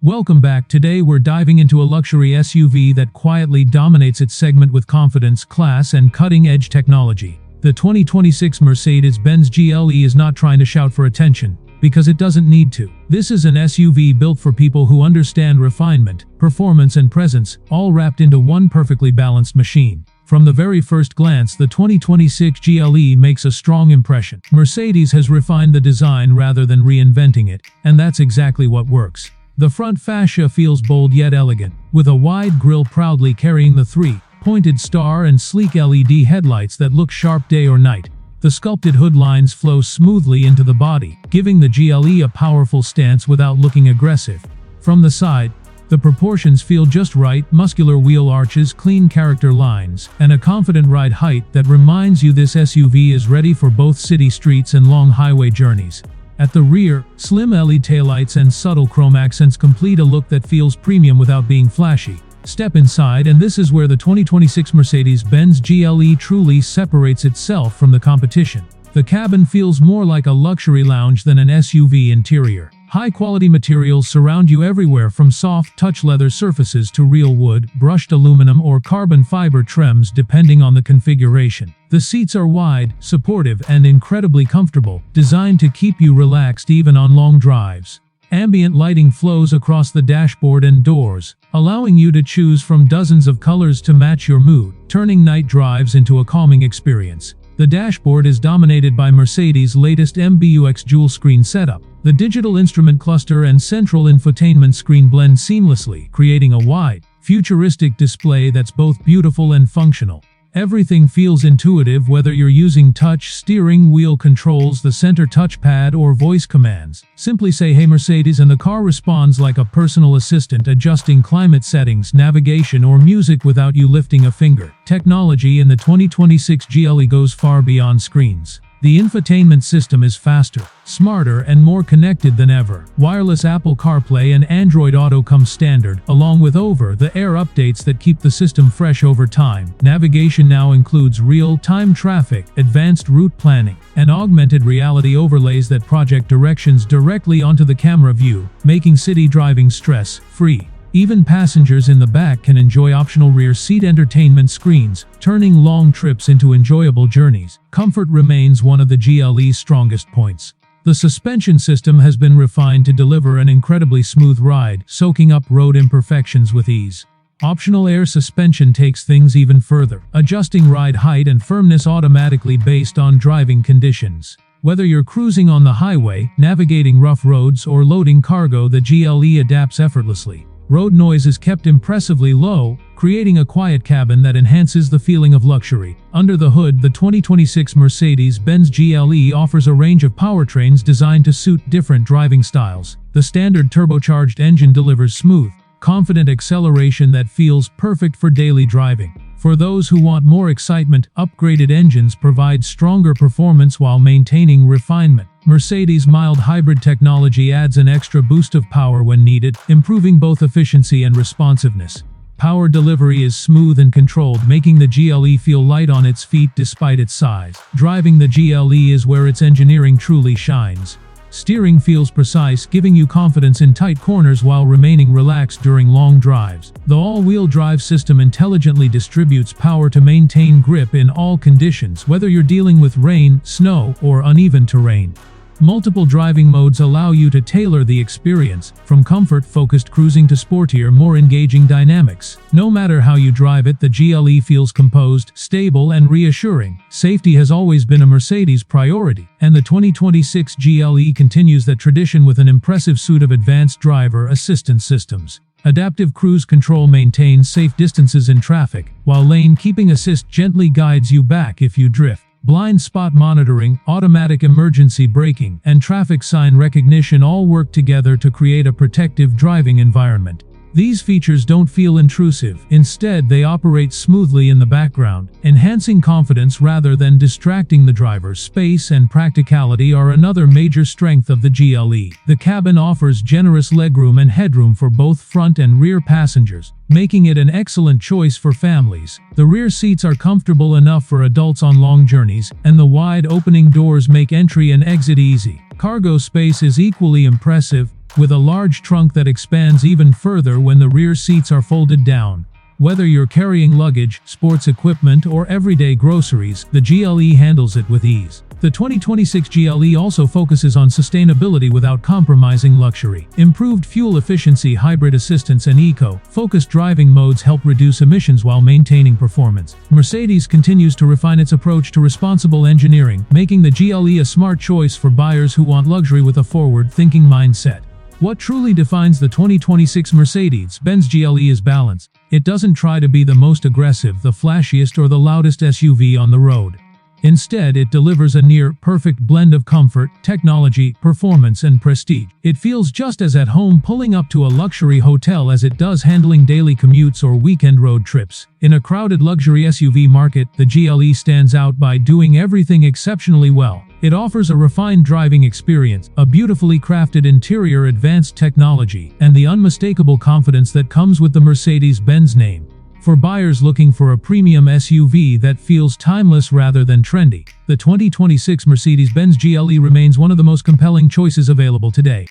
Welcome back. Today we're diving into a luxury SUV that quietly dominates its segment with confidence, class, and cutting-edge technology. The 2026 Mercedes-Benz GLE is not trying to shout for attention, because it doesn't need to. This is an SUV built for people who understand refinement, performance, and presence, all wrapped into one perfectly balanced machine. From the very first glance, the 2026 GLE makes a strong impression. Mercedes has refined the design rather than reinventing it, and that's exactly what works. The front fascia feels bold yet elegant, with a wide grille proudly carrying the three-pointed star and sleek LED headlights that look sharp day or night. The sculpted hood lines flow smoothly into the body, giving the GLE a powerful stance without looking aggressive. From the side, the proportions feel just right: muscular wheel arches, clean character lines, and a confident ride height that reminds you this SUV is ready for both city streets and long highway journeys. At the rear, slim LED taillights and subtle chrome accents complete a look that feels premium without being flashy. Step inside and this is where the 2026 Mercedes-Benz GLE truly separates itself from the competition. The cabin feels more like a luxury lounge than an SUV interior. High-quality materials surround you everywhere, from soft touch leather surfaces to real wood, brushed aluminum, or carbon fiber trims depending on the configuration. The seats are wide, supportive, and incredibly comfortable, designed to keep you relaxed even on long drives. Ambient lighting flows across the dashboard and doors, allowing you to choose from dozens of colors to match your mood, turning night drives into a calming experience. The dashboard is dominated by Mercedes' latest MBUX dual-screen setup. The digital instrument cluster and central infotainment screen blend seamlessly, creating a wide, futuristic display that's both beautiful and functional. Everything feels intuitive, whether you're using touch steering wheel controls, the center touchpad, or voice commands. Simply say "Hey Mercedes" and the car responds like a personal assistant, adjusting climate settings, navigation, or music without you lifting a finger. Technology in the 2026 GLE goes far beyond screens. The infotainment system is faster, smarter, and more connected than ever. Wireless Apple CarPlay and Android Auto come standard, along with over-the-air updates that keep the system fresh over time. Navigation now includes real-time traffic, advanced route planning, and augmented reality overlays that project directions directly onto the camera view, making city driving stress-free. Even passengers in the back can enjoy optional rear seat entertainment screens, turning long trips into enjoyable journeys. Comfort remains one of the GLE's strongest points. The suspension system has been refined to deliver an incredibly smooth ride, soaking up road imperfections with ease. Optional air suspension takes things even further, adjusting ride height and firmness automatically based on driving conditions. Whether you're cruising on the highway, navigating rough roads, or loading cargo, the GLE adapts effortlessly. Road noise is kept impressively low, creating a quiet cabin that enhances the feeling of luxury. Under the hood, the 2026 Mercedes-Benz GLE offers a range of powertrains designed to suit different driving styles. The standard turbocharged engine delivers smooth, confident acceleration that feels perfect for daily driving. For those who want more excitement, upgraded engines provide stronger performance while maintaining refinement. Mercedes' mild hybrid technology adds an extra boost of power when needed, improving both efficiency and responsiveness. Power delivery is smooth and controlled, making the GLE feel light on its feet despite its size. Driving the GLE is where its engineering truly shines. Steering feels precise, giving you confidence in tight corners while remaining relaxed during long drives. The all-wheel drive system intelligently distributes power to maintain grip in all conditions, whether you're dealing with rain, snow, or uneven terrain. Multiple driving modes allow you to tailor the experience, from comfort-focused cruising to sportier, more engaging dynamics. No matter how you drive it, the GLE feels composed, stable, and reassuring. Safety has always been a Mercedes priority, and the 2026 GLE continues that tradition with an impressive suite of advanced driver assistance systems. Adaptive cruise control maintains safe distances in traffic, while lane keeping assist gently guides you back if you drift. Blind spot monitoring, automatic emergency braking, and traffic sign recognition all work together to create a protective driving environment. These features don't feel intrusive. Instead, they operate smoothly in the background, enhancing confidence rather than distracting the driver. Space and practicality are another major strength of the GLE. The cabin offers generous legroom and headroom for both front and rear passengers, making it an excellent choice for families. The rear seats are comfortable enough for adults on long journeys, and the wide opening doors make entry and exit easy. Cargo space is equally impressive, with a large trunk that expands even further when the rear seats are folded down. Whether you're carrying luggage, sports equipment, or everyday groceries, the GLE handles it with ease. The 2026 GLE also focuses on sustainability without compromising luxury. Improved fuel efficiency, hybrid assistance, and eco-focused driving modes help reduce emissions while maintaining performance. Mercedes continues to refine its approach to responsible engineering, making the GLE a smart choice for buyers who want luxury with a forward-thinking mindset. What truly defines the 2026 Mercedes-Benz GLE is balance. It doesn't try to be the most aggressive, the flashiest, or the loudest SUV on the road. Instead, it delivers a near-perfect blend of comfort, technology, performance, and prestige. It feels just as at home pulling up to a luxury hotel as it does handling daily commutes or weekend road trips. In a crowded luxury SUV market, the GLE stands out by doing everything exceptionally well. It offers a refined driving experience, a beautifully crafted interior, advanced technology, and the unmistakable confidence that comes with the Mercedes-Benz name. For buyers looking for a premium SUV that feels timeless rather than trendy, the 2026 Mercedes-Benz GLE remains one of the most compelling choices available today.